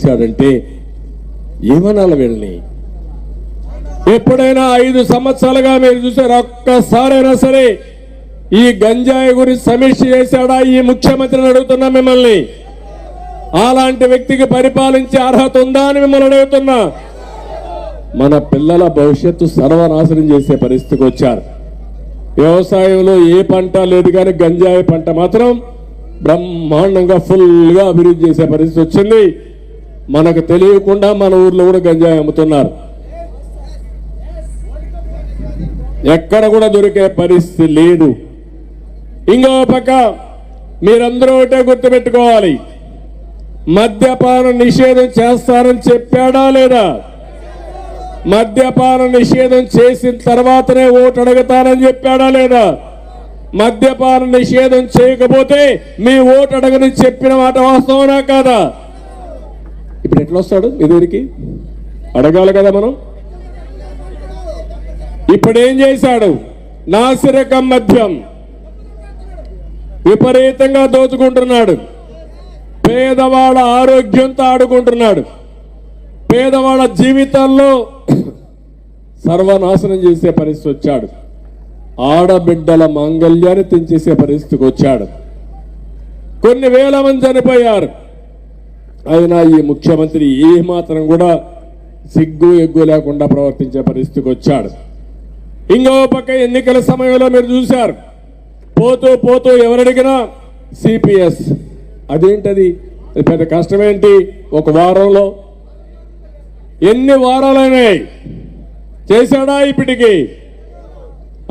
చేశాడంటే ఏమనాలి వీళ్ళని? ఎప్పుడైనా 5 సంవత్సరాలుగా మీరు చూసారు, ఒక్కసారైనా సరే ఈ గంజాయి గురించి సమీక్ష చేశాడా ఈ ముఖ్యమంత్రిని అడుగుతున్నా మిమ్మల్ని. అలాంటి వ్యక్తికి పరిపాలించే అర్హత ఉందా అని మిమ్మల్ని అడుగుతున్నా. మన పిల్లల భవిష్యత్తు సర్వనాశనం చేసే పరిస్థితికి వచ్చారు. వ్యవసాయంలో ఏ పంట లేదు, కానీ గంజాయి పంట మాత్రం బ్రహ్మాండంగా ఫుల్గా అభివృద్ధి చేసే పరిస్థితి వచ్చింది. మనకు తెలియకుండా మన ఊర్లో కూడా గంజాయి అమ్ముతున్నారు. ఎక్కడ కూడా దొరికే పరిస్థితి లేదు. ఇంకో పక్క మీరందరూ ఒకటే గుర్తుపెట్టుకోవాలి, మద్యపాన నిషేధం చేస్తారని చెప్పాడా లేదా? మద్యపాన నిషేధం చేసిన తర్వాతనే ఓటు అడుగుతానని చెప్పాడా లేదా? మద్యపాన నిషేధం చేయకపోతే మీ ఓటు అడగని చెప్పిన మాట వాస్తవనా కాదా? ఇప్పుడు ఎట్లా వస్తాడు మీ దగ్గరికి? అడగాలి కదా మనం. ఇప్పుడేం చేశాడు? నాసిరకం మద్యం విపరీతంగా దోచుకుంటున్నాడు. పేదవాళ్ళ ఆరోగ్యంతో ఆడుకుంటున్నాడు. పేదవాళ్ళ జీవితాల్లో సర్వనాశనం చేసే పరిస్థితి వచ్చాడు. ఆడబిడ్డల మాంగళ్యాన్ని తెంచేసే పరిస్థితికి వచ్చాడు. కొన్ని వేల మంది చనిపోయారు. అయినా ఈ ముఖ్యమంత్రి ఏమాత్రం కూడా సిగ్గు ఎగ్గు లేకుండా ప్రవర్తించే పరిస్థితికి వచ్చాడు. ఇంకో పక్క ఎన్నికల సమయంలో మీరు చూశారు, పోతూ పోతూ ఎవరడిగినా సిపిఎస్. అదేంటది? పెద్ద కష్టమేంటి? ఒక వారంలో ఎన్ని వారాలైనాయి చేశాడా ఇప్పటికి?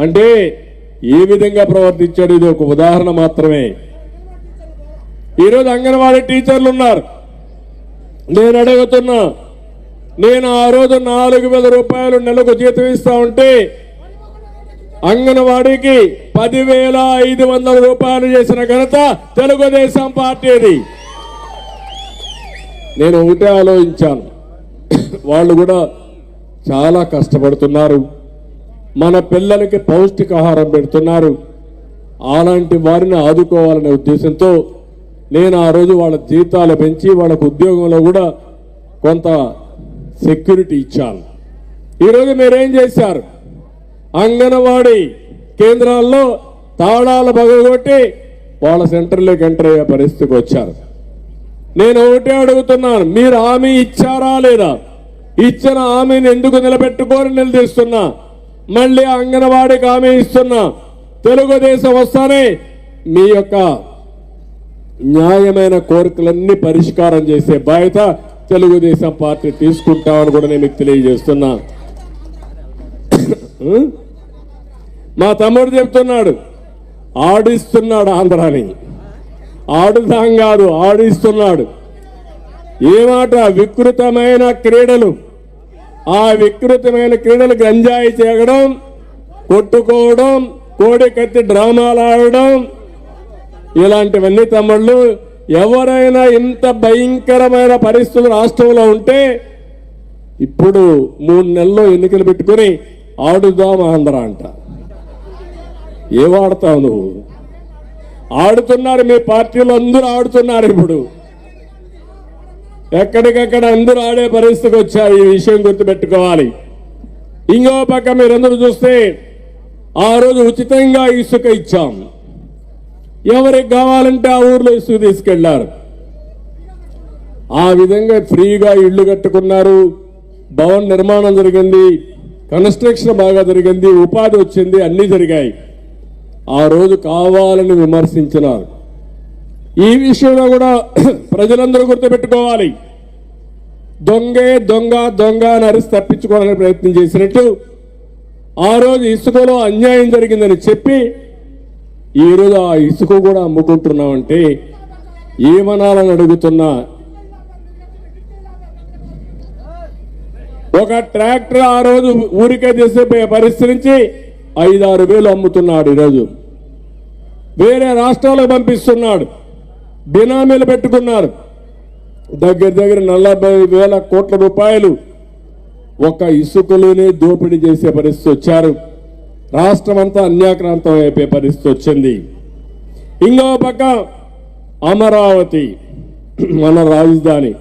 అంటే ఏ విధంగా ప్రవర్తించాడు? ఇది ఒక ఉదాహరణ మాత్రమే. ఈరోజు అంగన్వాడీ టీచర్లు ఉన్నారు. నేను అడుగుతున్నా, నేను ఆ రోజు 4,000 రూపాయలు నెలకు జీతం ఇస్తా ఉంటే అంగన్వాడీకి 10,500 రూపాయలు చేసిన ఘనత తెలుగుదేశం పార్టీది. నేను ఒకటే ఆలోచించాను, వాళ్ళు కూడా చాలా కష్టపడుతున్నారు, మన పిల్లలకి పౌష్టికాహారం పెడుతున్నారు. అలాంటి వారిని ఆదుకోవాలనే ఉద్దేశంతో నేను ఆ రోజు వాళ్ళ జీతాలు పెంచి వాళ్ళకు ఉద్యోగంలో కూడా కొంత సెక్యూరిటీ ఇచ్చాను. ఈరోజు మీరేం చేశారు? అంగన్వాడీ కేంద్రాల్లో తాళాలు పగలగొట్టి వాళ్ళ సెంటర్లోకి ఎంటర్ అయ్యే పరిస్థితికి వచ్చారు. నేను ఒకటే అడుగుతున్నాను, మీరు హామీ ఇచ్చారా లేదా? ఇచ్చిన హామీని ఎందుకు నిలబెట్టుకోని నిలదీస్తున్నా. మళ్ళీ అంగన్వాడీకి హామీ ఇస్తున్నా, తెలుగుదేశం వస్తానే మీ యొక్క న్యాయమైన కోరికలన్నీ పరిష్కారం చేసే బాధ్యత తెలుగుదేశం పార్టీ తీసుకుంటామని కూడా నేను మీకు తెలియజేస్తున్నా. మా తమ్ముడు చెప్తున్నాడు, ఆడిస్తున్నాడు ఆంధ్రాని. ఆడుదాం కాదు, ఆడిస్తున్నాడు. ఏమాట? వికృతమైన క్రీడలు. ఆ వికృతమైన క్రీడలు గంజాయి చేయడం, కొట్టుకోవడం, కోడి కత్తి డ్రామాలు ఆడడం, ఇలాంటివన్నీ తమ్ముళ్ళు. ఎవరైనా ఇంత భయంకరమైన పరిస్థితులు రాష్ట్రంలో ఉంటే ఇప్పుడు 3 నెలల్లో ఎన్నికలు పెట్టుకుని ఆడుదాం ఆంధ్ర అంట. ఏవాడతావు నువ్వు? ఆడుతున్నారు, మీ పార్టీలో అందరూ ఆడుతున్నారు. ఇప్పుడు ఎక్కడికక్కడ అందరూ ఆడే పరిస్థితికి వచ్చారు. ఈ విషయం గుర్తుపెట్టుకోవాలి. ఇంకో పక్క మీరందరూ చూస్తే ఆ రోజు ఉచితంగా ఇసుక ఇచ్చాం. ఎవరికి కావాలంటే ఆ ఊర్లో ఇసుక తీసుకెళ్లారు. ఆ విధంగా ఫ్రీగా ఇళ్లు కట్టుకున్నారు, భవన నిర్మాణం జరిగింది, కన్స్ట్రక్షన్ బాగా జరిగింది, ఉపాధి వచ్చింది, అన్ని జరిగాయి. ఆ రోజు కావాలని విమర్శించినారు. ఈ విషయంలో కూడా ప్రజలందరూ గుర్తుపెట్టుకోవాలి. దొంగే దొంగ దొంగ అని అరిసి తప్పించుకోవాలని ప్రయత్నం చేసినట్టు ఆ రోజు ఇసుకలో అన్యాయం జరిగిందని చెప్పి ఈరోజు ఆ ఇసుక కూడా అమ్ముకుంటున్నామంటే ఏమనాలని అడుగుతున్నా. ఒక ట్రాక్టర్ ఆ రోజు ఊరికే చేసే పరిస్థితి నుంచి 5-6 వేలు అమ్ముతున్నాడు. ఈరోజు వేరే రాష్ట్రాలకు పంపిస్తున్నాడు. బినామీలు పెట్టుకున్నారు. దగ్గర 40,000 కోట్ల రూపాయలు ఒక ఇసుకలోనే దోపిడీ చేసే పరిస్థితి వచ్చారు. రాష్ట్రం అంతా అన్యాక్రాంతం అయిపోయే పరిస్థితి వచ్చింది. ఇంకో పక్క అమరావతి మన రాజధాని,